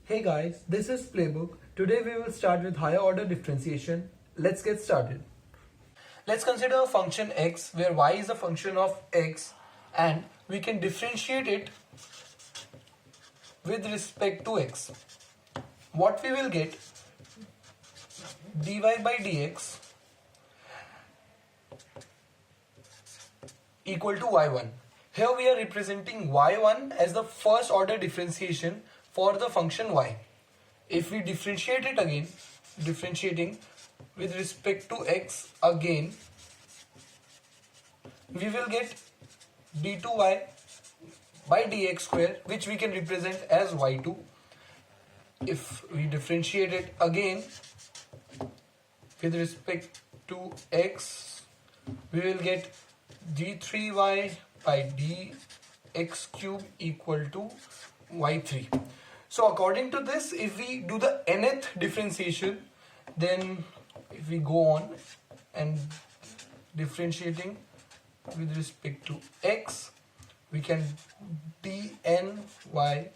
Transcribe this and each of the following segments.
Hey guys, this is Playbook. Today we will start with higher order differentiation. Let's get started. Let's consider a function x where y is a function of x and we can differentiate it with respect to x. What we will get, dy by dx equal to y1. Here we are representing y1 as the first order differentiation for the function y. If we differentiate it again, differentiating with respect to x again, we will get d2y by dx square, which we can represent as y2. If we differentiate it again with respect to x, we will get d3y by dx cube equal to y3. So according to this, if we do the nth differentiation, then if we go on and differentiating with respect to x, we can dny by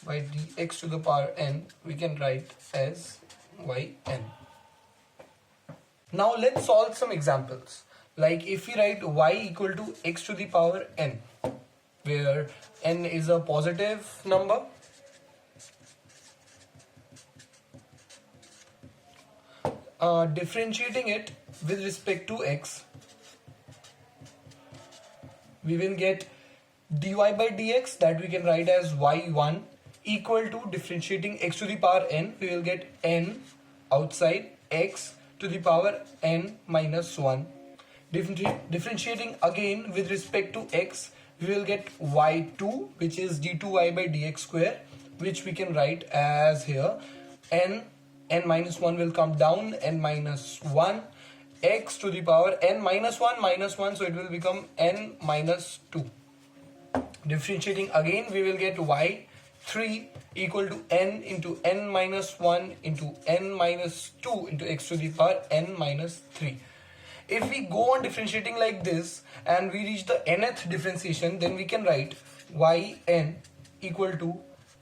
dx to the power n, we can write as yn. Now let's solve some examples. Like if we write y equal to x to the power n, where n is a positive number, differentiating it with respect to x, we will get dy by dx, that we can write as y1, equal to differentiating x to the power n, we will get n outside x to the power n minus 1. Differentiating again with respect to x, we will get y2, which is d2y by dx square, which we can write as here n minus 1 will come down, n minus 1, x to the power n minus 1, so it will become n minus 2. Differentiating again, we will get y3 equal to n into n minus 1 into n minus 2 into x to the power n minus 3. If we go on differentiating like this and we reach the nth differentiation, then we can write yn equal to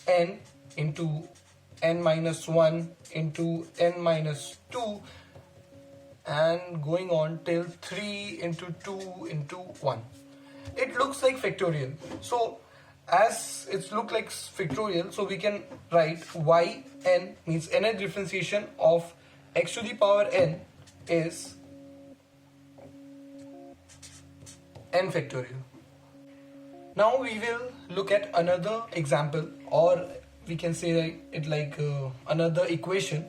n into n minus 1 into n minus 2 and going on till 3 into 2 into 1. It looks like factorial. So as it looks like factorial, so we can write yn means nth differentiation of x to the power n is n factorial. Now we will look at another example, or we can say it like another equation,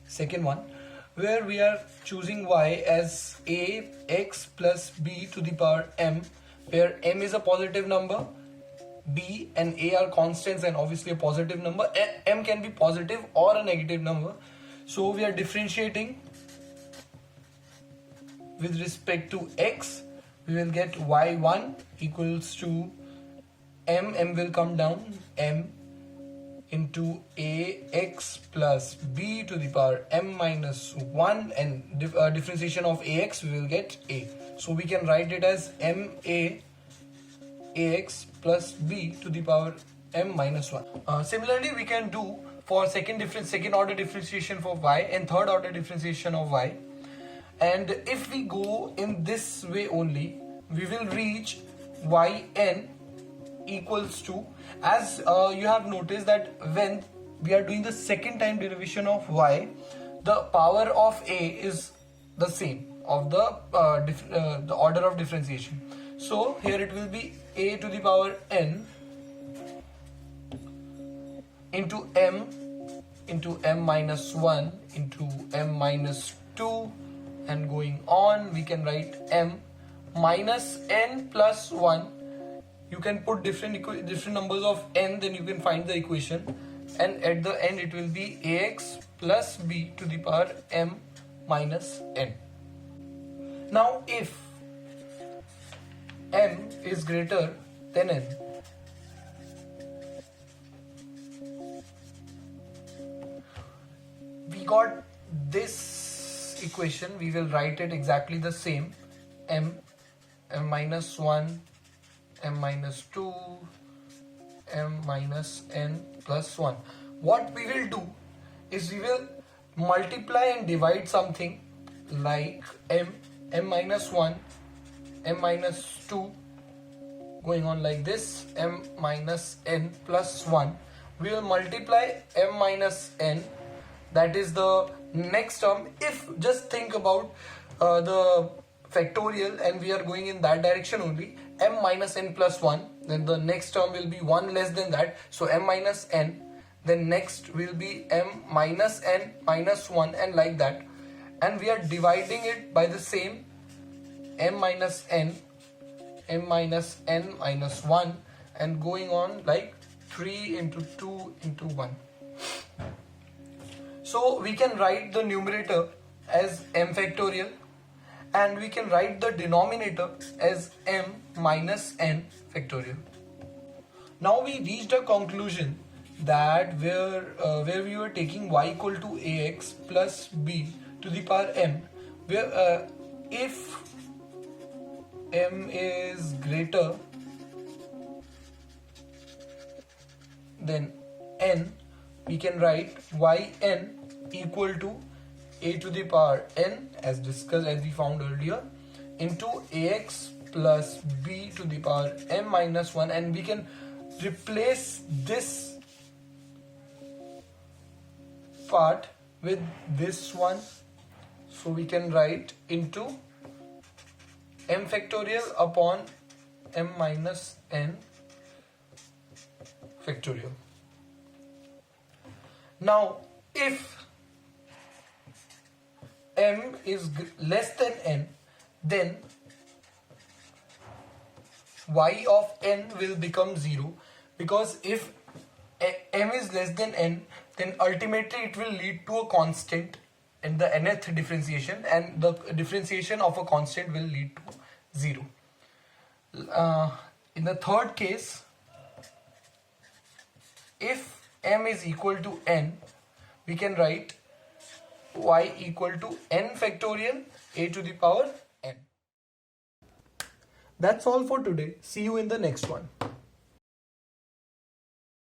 second one, where we are choosing y as ax plus b to the power m, where m is a positive number, b and a are constants and obviously a positive number. M can be positive or a negative number. So we are differentiating with respect to x, we will get y1 equals to m will come down, m into ax plus b to the power m minus 1, and differentiation of ax, we will get a. So we can write it as ax plus b to the power m minus 1. Similarly, we can do for second order differentiation for y and third order differentiation of y. And if we go in this way only, we will reach yn equals to, as you have noticed that when we are doing the second time derivation of y, the power of a is the same of the order of differentiation. So here it will be a to the power n into m minus 1 into m minus 2, and going on we can write m minus n plus 1. You can put different numbers of n, then you can find the equation, and at the end it will be ax plus b to the power m minus n. Now if m is greater than n, we got this equation, we will write it exactly the same, m minus 1, m minus 2, m minus n plus 1. what we will do is we will multiply and divide something like m minus 1, m minus 2, going on like this, m minus n plus 1. We will multiply m minus n, that is the next term. If just think about the factorial and we are going in that direction only, m minus n plus 1, then the next term will be 1 less than that, so m minus n, then next will be m minus n minus 1, and like that. And we are dividing it by the same m minus n, m minus n minus 1, and going on like 3 into 2 into 1. So we can write the numerator as m factorial and we can write the denominator as m minus n factorial. Now we reached a conclusion that where we were taking y equal to ax plus b to the power m, where if m is greater than n, we can write yn equal to a to the power n, as discussed, as we found earlier, into ax plus b to the power m minus 1, and we can replace this part with this one, so we can write into m factorial upon m minus n factorial. Now if m is less than n, then y of n will become 0, because if m is less than n, then ultimately it will lead to a constant in the nth differentiation, and the differentiation of a constant will lead to 0. In the third case, if m is equal to n, we can write y equal to n factorial a to the power n. That's all for today. See you in the next one.